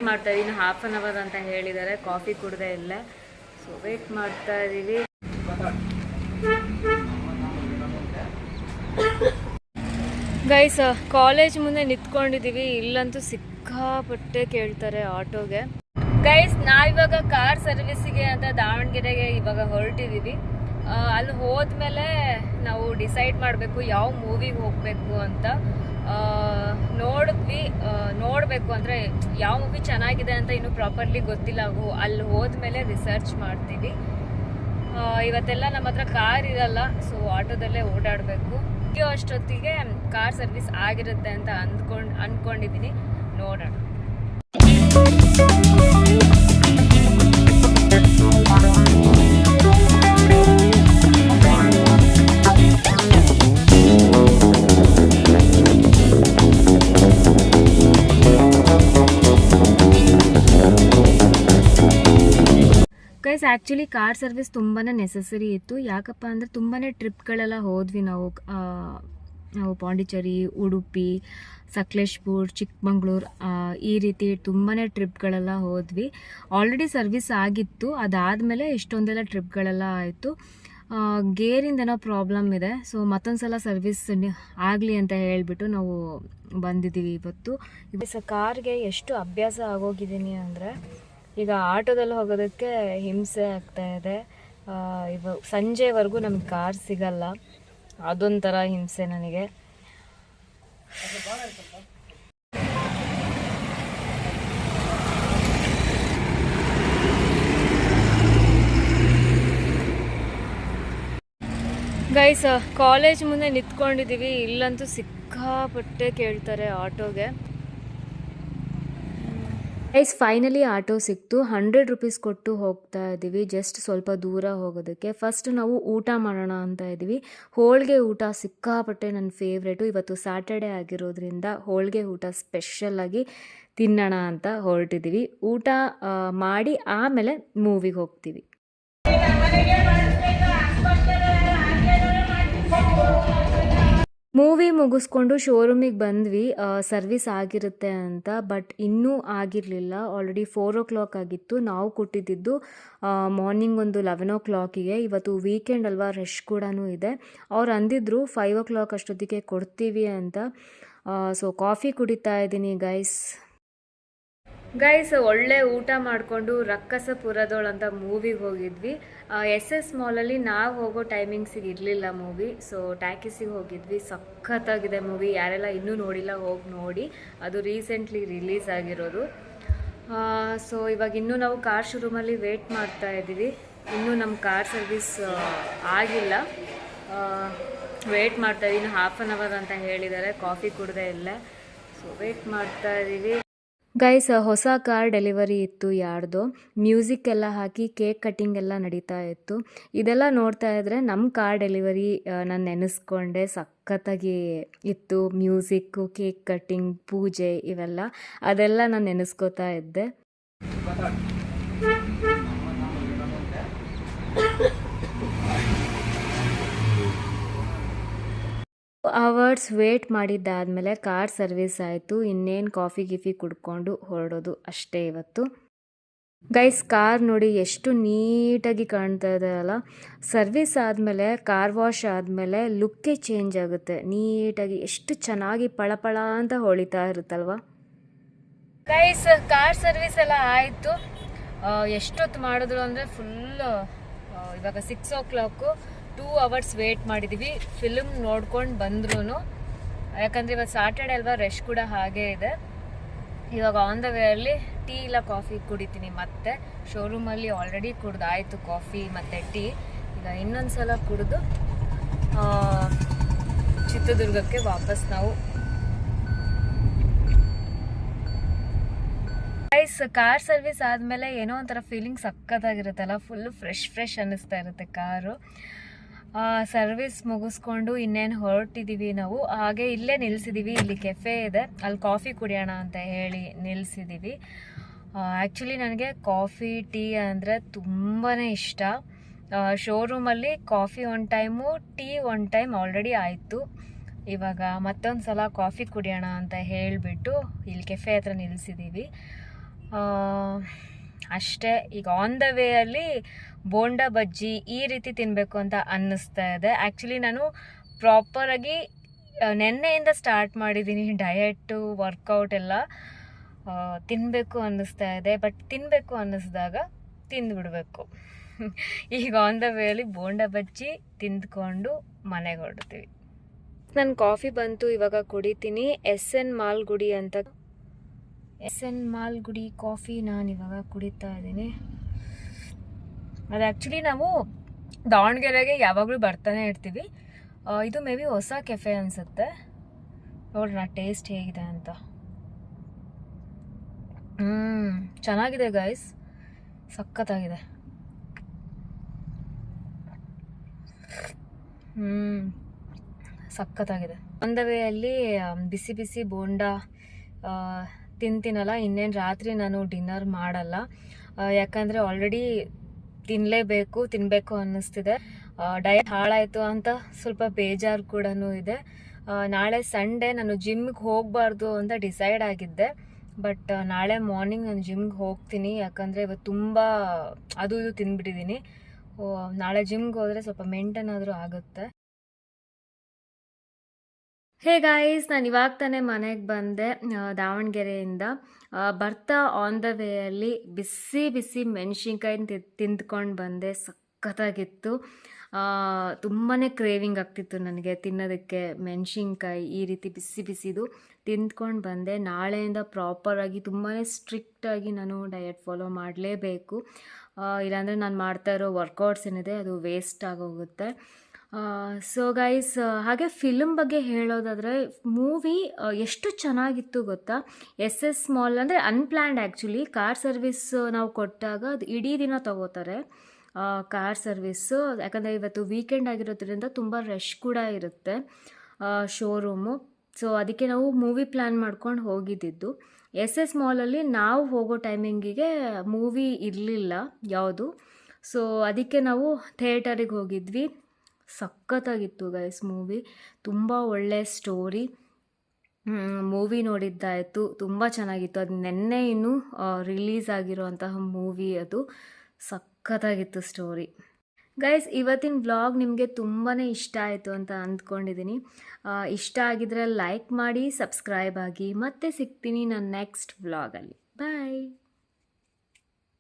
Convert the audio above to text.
ಮಾಡ್ತಾ ಇದೀನಿ, half an hour ಅಂತ ಹೇಳಿದ್ದಾರೆ. ಕಾಫಿ ಕುಡ್ದೆ ಇಲ್ಲ, ಸೊ ವೇಟ್ ಮಾಡ್ತಾ ಇದೀವಿ. ಗೈಸ್, ಕಾಲೇಜ್ ಮುಂದೆ ನಿಂತ್ಕೊಂಡಿದೀವಿ. ಇಲ್ಲಂತೂ ಸಿಕ್ಕಾಪಟ್ಟೆ ಕೇಳ್ತಾರೆ ಆಟೋಗೆ. ಗೈಸ್, ನಾವಿವಾಗ ಕಾರ್ ಸರ್ವಿಸಿಗೆ ಅಂತ ದಾವಣಗೆರೆಗೆ ಇವಾಗ ಹೊರಟಿದೀವಿ. ಅಲ್ಲಿ ಹೋದ್ಮೇಲೆ ನಾವು ಡಿಸೈಡ್ ಮಾಡಬೇಕು ಯಾವ ಮೂವಿಗೆ ಹೋಗಬೇಕು ಅಂತ. ನೋಡಬೇಕು ಅಂದರೆ ಯಾವ ಮೂವಿ ಚೆನ್ನಾಗಿದೆ ಅಂತ ಇನ್ನೂ ಪ್ರಾಪರ್ಲಿ ಗೊತ್ತಿಲ್ಲ. ಅಲ್ಲಿ ಹೋದ್ಮೇಲೆ ರಿಸರ್ಚ್ ಮಾಡ್ತೀವಿ. ಇವತ್ತೆಲ್ಲ ನಮ್ಮ ಹತ್ರ ಕಾರ್ ಇರಲ್ಲ, ಸೊ ಆಟೋದಲ್ಲೇ ಓಡಾಡಬೇಕು. ಅಷ್ಟೊತ್ತಿಗೆ ಕಾರ್ ಸರ್ವಿಸ್ ಆಗಿರುತ್ತೆ ಅಂತ ಅಂದ್ಕೊಂಡಿದ್ದೀನಿ. ನೋಡೋಣ. ಗೈಸ್, ಆ್ಯಕ್ಚುಲಿ ಕಾರ್ ಸರ್ವಿಸ್ ತುಂಬಾ ನೆಸಸರಿ ಇತ್ತು. ಯಾಕಪ್ಪ ಅಂದರೆ ತುಂಬಾ ಟ್ರಿಪ್ಗಳೆಲ್ಲ ಹೋದ್ವಿ ನಾವು. ಪಾಂಡಿಚೇರಿ, ಉಡುಪಿ, ಸಕಲೇಶ್ಪುರ್, ಚಿಕ್ಕಮಂಗ್ಳೂರು, ಈ ರೀತಿ ತುಂಬಾ ಟ್ರಿಪ್ಗಳೆಲ್ಲ ಹೋದ್ವಿ. ಆಲ್ರೆಡಿ ಸರ್ವಿಸ್ ಆಗಿತ್ತು. ಅದಾದಮೇಲೆ ಇಷ್ಟೊಂದೆಲ್ಲ ಟ್ರಿಪ್ಗಳೆಲ್ಲ ಆಯಿತು. ಗೇರಿಂದೇನೋ ಪ್ರಾಬ್ಲಮ್ ಇದೆ, ಸೊ ಮತ್ತೊಂದು ಸಲ ಸರ್ವಿಸ್ ಆಗಲಿ ಅಂತ ಹೇಳಿಬಿಟ್ಟು ನಾವು ಬಂದಿದ್ದೀವಿ ಇವತ್ತು. ಕಾರ್ಗೆ ಎಷ್ಟು ಅಭ್ಯಾಸ ಆಗೋಗಿದ್ದೀನಿ ಅಂದರೆ ಈಗ ಆಟೋದಲ್ಲಿ ಹೋಗೋದಕ್ಕೆ ಹಿಂಸೆ ಆಗ್ತಾಯಿದೆ. ಇವಾಗ ಸಂಜೆವರೆಗೂ ನಮಗೆ ಕಾರ್ ಸಿಗಲ್ಲ, ಅದೊಂಥರ ಹಿಂಸೆ ನನಗೆ. ಗೈಸ್, ಕಾಲೇಜ್ ಮುಂದೆ ನಿಂತ್ಕೊಂಡಿದ್ದೀವಿ. ಇಲ್ಲಂತೂ ಸಿಕ್ಕಾಪಟ್ಟೆ ಕೇಳ್ತಾರೆ ಆಟೋಗೆ. ಗೈಸ್, ಫೈನಲಿ ಆಟೋ ಸಿಕ್ತು. 100 ರೂಪೀಸ್ ಕೊಟ್ಟು ಹೋಗ್ತಾ ಇದ್ದೀವಿ, ಜಸ್ಟ್ ಸ್ವಲ್ಪ ದೂರ ಹೋಗೋದಕ್ಕೆ. ಫಸ್ಟ್ ನಾವು ಊಟ ಮಾಡೋಣ ಅಂತ ಇದ್ದೀವಿ. ಹೋಳಿಗೆ ಊಟ ಸಿಕ್ಕಾಪಟ್ಟೆ ನನ್ನ ಫೇವ್ರೇಟು. ಇವತ್ತು ಸ್ಯಾಟರ್ಡೆ ಆಗಿರೋದ್ರಿಂದ ಹೋಳಿಗೆ ಊಟ ಸ್ಪೆಷಲ್ಲಾಗಿ ತಿನ್ನೋಣ ಅಂತ ಹೊರಟಿದ್ದೀವಿ. ಊಟ ಮಾಡಿ ಆಮೇಲೆ ಮೂವಿಗೆ ಹೋಗ್ತೀವಿ. ಮೂವಿ ಮುಗಿಸ್ಕೊಂಡು ಶೋರೂಮಿಗೆ ಬಂದ್ವಿ. ಸರ್ವಿಸ್ ಆಗಿರುತ್ತೆ ಅಂತ, ಬಟ್ ಇನ್ನೂ ಆಗಿರಲಿಲ್ಲ. ಆಲ್ರೆಡಿ 4 o'clock ಆಗಿತ್ತು. ನಾವು ಕೊಟ್ಟಿದ್ದು ಮಾರ್ನಿಂಗ್ ಒಂದು 11 o'clockಗೆ. ಇವತ್ತು ವೀಕೆಂಡ್ ಅಲ್ವಾ, ರಶ್ ಕೂಡ ಇದೆ. ಅವ್ರು ಅಂದಿದ್ರು 5 o'clock ಅಷ್ಟೊತ್ತಿಗೆ ಕೊಡ್ತೀವಿ ಅಂತ. ಸೊ ಕಾಫಿ ಕುಡಿತಾ ಇದ್ದೀನಿ ಗೈಸ್, ಒಳ್ಳೆ ಊಟ ಮಾಡಿಕೊಂಡು ರಕ್ಕಸಪುರದೋಳು ಅಂತ ಮೂವಿಗೆ ಹೋಗಿದ್ವಿ. SS ಮಾಲಲ್ಲಿ ನಾವು ಹೋಗೋ ಟೈಮಿಂಗ್ಸಿಗೆ ಇರಲಿಲ್ಲ ಮೂವಿ, ಸೊ ಟ್ಯಾಕಿಸಿಗೆ ಹೋಗಿದ್ವಿ. ಸಖತ್ತಾಗಿದೆ ಮೂವಿ. ಯಾರೆಲ್ಲ ಇನ್ನೂ ನೋಡಿಲ್ಲ ಹೋಗಿ ನೋಡಿ, ಅದು ರೀಸೆಂಟ್ಲಿ ರಿಲೀಸ್ ಆಗಿರೋದು. ಸೊ ಇವಾಗ ಇನ್ನೂ ನಾವು ಕಾರ್ ಶೋರೂಮಲ್ಲಿ ವೇಟ್ ಮಾಡ್ತಾ ಇದ್ದೀವಿ. ಇನ್ನೂ ನಮ್ಮ ಕಾರ್ ಸರ್ವಿಸ್ ಆಗಿಲ್ಲ, ವೇಟ್ ಮಾಡ್ತಾ ಇದ್ದೀನಿ. ಹಾಫ್ ಅನ್ ಅವರ್ ಅಂತ ಹೇಳಿದ್ದಾರೆ. ಕಾಫಿ ಕುಡ್ದೆ ಇಲ್ಲ, ಸೊ ವೇಟ್ ಮಾಡ್ತಾ ಇದ್ದೀವಿ. ಗೈಸ್, ಹೊಸ ಕಾರ್ ಡೆಲಿವರಿ ಇತ್ತು ಯಾರ್ದೋ. ಮ್ಯೂಸಿಕ್ ಎಲ್ಲ ಹಾಕಿ ಕೇಕ್ ಕಟ್ಟಿಂಗ್ ಎಲ್ಲ ನಡೀತಾ ಇತ್ತು. ಇದೆಲ್ಲ ನೋಡ್ತಾ ಇದ್ರೆ ನಮ್ಮ ಕಾರ್ ಡೆಲಿವರಿ ನಾನು ನೆನೆಸ್ಕೊಂಡೆ. ಸಖತ್ತಾಗಿ ಇತ್ತು. ಮ್ಯೂಸಿಕ್ಕು, ಕೇಕ್ ಕಟ್ಟಿಂಗ್, ಪೂಜೆ ಇವೆಲ್ಲ, ಅದೆಲ್ಲ ನಾನು ನೆನೆಸ್ಕೋತಾ ಇದ್ದೆ. ಅವರ್ಸ್ ವೇಟ್ ಮಾಡಿದ್ದಾದಮೇಲೆ ಕಾರ್ ಸರ್ವಿಸ್ ಆಯಿತು. ಇನ್ನೇನು ಕಾಫಿ ಗಿಫಿ ಕುಡ್ಕೊಂಡು ಹೊರಡೋದು ಅಷ್ಟೇ ಇವತ್ತು. ಗೈಸ್, ಕಾರ್ ನೋಡಿ ಎಷ್ಟು ನೀಟಾಗಿ ಕಾಣ್ತಾ ಇದೆ ಅಲ್ಲ. ಸರ್ವಿಸ್ ಆದಮೇಲೆ, ಕಾರ್ ವಾಶ್ ಆದಮೇಲೆ ಲುಕ್ಕೇ ಚೇಂಜ್ ಆಗುತ್ತೆ. ನೀಟಾಗಿ ಎಷ್ಟು ಚೆನ್ನಾಗಿ ಪಳಪಳ ಅಂತ ಹೊಳಿತಾ ಇರುತ್ತಲ್ವ. ಗೈಸ್, ಕಾರ್ ಸರ್ವಿಸ್ ಎಲ್ಲ ಆಯಿತು. ಎಷ್ಟೊತ್ತು ಮಾಡಿದ್ರು ಅಂದರೆ ಫುಲ್ಲು ಇವಾಗ 6 o'clock. 2 hours ವೇಟ್ ಮಾಡಿದ್ದೀವಿ. ಫಿಲ್ಮ್ ನೋಡ್ಕೊಂಡು ಬಂದ್ರೂ, ಯಾಕಂದರೆ ಇವತ್ತು ಸ್ಯಾಟರ್ಡೆ ಅಲ್ವಾ, ರಶ್ ಕೂಡ ಹಾಗೇ ಇದೆ. ಇವಾಗ ಆನ್ ದ ವೇಯಲ್ಲಿ ಟೀ ಇಲ್ಲ ಕಾಫಿ ಕುಡಿತೀನಿ. ಮತ್ತೆ ಶೋರೂಮಲ್ಲಿ ಆಲ್ರೆಡಿ ಕುಡ್ದಾಯಿತು ಕಾಫಿ ಮತ್ತು ಟೀ. ಈಗ ಇನ್ನೊಂದು ಸಲ ಕುಡಿದು ಚಿತ್ರದುರ್ಗಕ್ಕೆ ವಾಪಸ್ ನಾವು. ಗೈಸ್, ಕಾರ್ ಸರ್ವಿಸ್ ಆದಮೇಲೆ ಏನೋ ಒಂಥರ ಫೀಲಿಂಗ್ ಸಖತ್ತಾಗಿರುತ್ತಲ್ಲ. ಫುಲ್ಲು ಫ್ರೆಶ್ ಅನ್ನಿಸ್ತಾ ಇರುತ್ತೆ ಕಾರು. ಸರ್ವಿಸ್ ಮುಗಿಸ್ಕೊಂಡು ಇನ್ನೇನು ಹೊರಟಿದ್ದೀವಿ ನಾವು. ಹಾಗೆ ಇಲ್ಲೇ ನಿಲ್ಲಿಸಿದ್ದೀವಿ. ಇಲ್ಲಿ ಕೆಫೆ ಇದೆ, ಅಲ್ಲಿ ಕಾಫಿ ಕುಡಿಯೋಣ ಅಂತ ಹೇಳಿ ನಿಲ್ಲಿಸಿದ್ದೀವಿ. ಆ್ಯಕ್ಚುಲಿ ನನಗೆ ಕಾಫಿ, ಟೀ ಅಂದರೆ ತುಂಬಾ ಇಷ್ಟ. ಶೋರೂಮಲ್ಲಿ coffee one time, tea one time already ಆಯಿತು. ಇವಾಗ ಮತ್ತೊಂದು ಸಲ ಕಾಫಿ ಕುಡಿಯೋಣ ಅಂತ ಹೇಳಿಬಿಟ್ಟು ಇಲ್ಲಿ ಕೆಫೆ ಹತ್ರ ನಿಲ್ಲಿಸಿದ್ದೀವಿ. ಅಷ್ಟೇ. ಈಗ ಆನ್ ದ ವೇಯಲ್ಲಿ ಬೋಂಡಾ ಬಜ್ಜಿ ಈ ರೀತಿ ತಿನ್ನಬೇಕು ಅಂತ ಅನ್ನಿಸ್ತಾ ಇದೆ. ಆ್ಯಕ್ಚುಲಿ ನಾನು ಪ್ರಾಪರಾಗಿ ನೆನ್ನೆಯಿಂದ ಸ್ಟಾರ್ಟ್ ಮಾಡಿದ್ದೀನಿ ಡಯಟು, ವರ್ಕೌಟ್ ಎಲ್ಲ. ತಿನ್ನಬೇಕು ಅನ್ನಿಸ್ತಾ ಇದೆ, ಬಟ್ ತಿನ್ನಬೇಕು ಅನ್ನಿಸ್ದಾಗ ತಿಂದುಬಿಡಬೇಕು. ಈಗ ಆನ್ ದ ವೇಯಲ್ಲಿ ಬೋಂಡಾ ಬಜ್ಜಿ ತಿಂದ್ಕೊಂಡು ಮನೆಗೆ ಹೊರಡ್ತೀವಿ. ನನ್ನ ಕಾಫಿ ಬಂತು, ಇವಾಗ ಕುಡಿತೀನಿ. SN ಮಾಲ್ಗುಡಿ ಅಂತ, SN ಮಾಲ್ಗುಡಿ ಕಾಫಿ ನಾನು ಇವಾಗ ಕುಡಿತಾ ಇದ್ದೀನಿ. ಅದು ಆ್ಯಕ್ಚುಲಿ ನಾವು ದಾವಣಗೆರೆಗೆ ಯಾವಾಗಲೂ ಬರ್ತಾನೆ ಇರ್ತೀವಿ. ಇದು ಮೇ ಬಿ ಹೊಸ ಕೆಫೆ ಅನಿಸುತ್ತೆ. ನೋಡ್ರಿ ಟೇಸ್ಟ್ ಹೇಗಿದೆ ಅಂತ. ಚೆನ್ನಾಗಿದೆ ಗೈಸ್, ಸಖತ್ತಾಗಿದೆ. ಸಖತ್ತಾಗಿದೆ. ಆನ್ ದ ವೇಯಲ್ಲಿ ಬಿಸಿ ಬಿಸಿ ಬೋಂಡಾ ತಿಂತೀನಲ್ಲ, ಇನ್ನೇನು ರಾತ್ರಿ ನಾನು ಡಿನ್ನರ್ ಮಾಡಲ್ಲ. ಯಾಕಂದರೆ ಆಲ್ರೆಡಿ ತಿನ್ನಬೇಕು ಅನ್ನಿಸ್ತಿದೆ. ಡಯಟ್ ಹಾಳಾಯಿತು ಅಂತ ಸ್ವಲ್ಪ ಬೇಜಾರು ಕೂಡ ಇದೆ. ನಾಳೆ ಸಂಡೇ, ನಾನು ಜಿಮ್ಗೆ ಹೋಗಬಾರ್ದು ಅಂತ ಡಿಸೈಡ್ ಆಗಿದ್ದೆ. ಬಟ್ ನಾಳೆ ಮಾರ್ನಿಂಗ್ ನಾನು ಜಿಮ್ಗೆ ಹೋಗ್ತೀನಿ. ಯಾಕಂದರೆ ಇವತ್ತು ತುಂಬ ಅದು ಇದು ತಿಂದ್ಬಿಟ್ಟಿದ್ದೀನಿ. ನಾಳೆ ಜಿಮ್ಗೆ ಹೋದರೆ ಸ್ವಲ್ಪ ಮೇಂಟೈನ್ ಆದರೂ ಆಗುತ್ತೆ. ಹೇ ಗಾಯ್ಸ್, ನಾನು ಇವಾಗ ತಾನೇ ಮನೆಗೆ ಬಂದೆ ದಾವಣಗೆರೆಯಿಂದ. ಬರ್ತಾ ಆನ್ ದ ವೇಯಲ್ಲಿ ಬಿಸಿ ಬಿಸಿ ಮೆಣಸಿನ್ಕಾಯಿ ತಿಂದ್ಕೊಂಡು ಬಂದೆ. ಸಖತ್ತಾಗಿತ್ತು. ತುಂಬಾ ಕ್ರೇವಿಂಗ್ ಆಗ್ತಿತ್ತು ನನಗೆ ತಿನ್ನೋದಕ್ಕೆ ಮೆಣಸಿನ್ಕಾಯಿ ಈ ರೀತಿ ಬಿಸಿ ಬಿಸಿದು ತಿಂದ್ಕೊಂಡು ಬಂದೆ. ನಾಳೆಯಿಂದ ಪ್ರಾಪರಾಗಿ ತುಂಬಾ ಸ್ಟ್ರಿಕ್ಟಾಗಿ ನಾನು ಡಯಟ್ ಫಾಲೋ ಮಾಡಲೇಬೇಕು. ಇಲ್ಲಾಂದರೆ ನಾನು ಮಾಡ್ತಾ ಇರೋ ವರ್ಕೌಟ್ಸ್ ಏನಿದೆ ಅದು ವೇಸ್ಟ್ ಆಗೋಗುತ್ತೆ. ಸೊ ಗೈಸ್, ಹಾಗೆ ಫಿಲ್ಮ್ ಬಗ್ಗೆ ಹೇಳೋದಾದರೆ ಮೂವಿ ಎಷ್ಟು ಚೆನ್ನಾಗಿತ್ತು ಗೊತ್ತಾ. SS ಮಾಲ್ ಅಂದರೆ ಅನ್ಪ್ಲ್ಯಾನ್ಡ್. ಆ್ಯಕ್ಚುಲಿ ಕಾರ್ ಸರ್ವಿಸ್ ನಾವು ಕೊಟ್ಟಾಗ ಅದು ಇಡೀ ದಿನ ತಗೋತಾರೆ ಕಾರ್ ಸರ್ವಿಸ್ಸು. ಯಾಕಂದರೆ ಇವತ್ತು ವೀಕೆಂಡ್ ಆಗಿರೋದ್ರಿಂದ ತುಂಬ ರಶ್ ಕೂಡ ಇರುತ್ತೆ ಶೋರೂಮು. ಸೊ ಅದಕ್ಕೆ ನಾವು ಮೂವಿ ಪ್ಲ್ಯಾನ್ ಮಾಡ್ಕೊಂಡು ಹೋಗಿದ್ದಿದ್ದು. SS ಮಾಲಲ್ಲಿ ನಾವು ಹೋಗೋ ಟೈಮಿಂಗಿಗೆ ಮೂವಿ ಇರಲಿಲ್ಲ ಯಾವುದು. ಸೊ ಅದಕ್ಕೆ ನಾವು ಥಿಯೇಟರಿಗೆ ಹೋಗಿದ್ವಿ. ಸಖತ್ತಾಗಿತ್ತು ಗೈಸ್ ಮೂವಿ. ತುಂಬ ಒಳ್ಳೆ ಸ್ಟೋರಿ. ಮೂವಿ ನೋಡಿದ್ದಾಯಿತು, ತುಂಬ ಚೆನ್ನಾಗಿತ್ತು. ಅದು ನೆನ್ನೆ ಇನ್ನೂ ರಿಲೀಸ್ ಆಗಿರೋಂತಹ ಮೂವಿ. ಅದು ಸಖತ್ತಾಗಿತ್ತು ಸ್ಟೋರಿ. ಗೈಸ್, ಇವತ್ತಿನ ವ್ಲಾಗ್ ನಿಮಗೆ ತುಂಬಾ ಇಷ್ಟ ಆಯಿತು ಅಂತ ಅಂದ್ಕೊಂಡಿದ್ದೀನಿ. ಇಷ್ಟ ಆಗಿದ್ರೆ ಲೈಕ್ ಮಾಡಿ, ಸಬ್ಸ್ಕ್ರೈಬ್ ಆಗಿ. ಮತ್ತೆ ಸಿಗ್ತೀನಿ ನನ್ನ ನೆಕ್ಸ್ಟ್ ವ್ಲಾಗಲ್ಲಿ. ಬಾಯ್.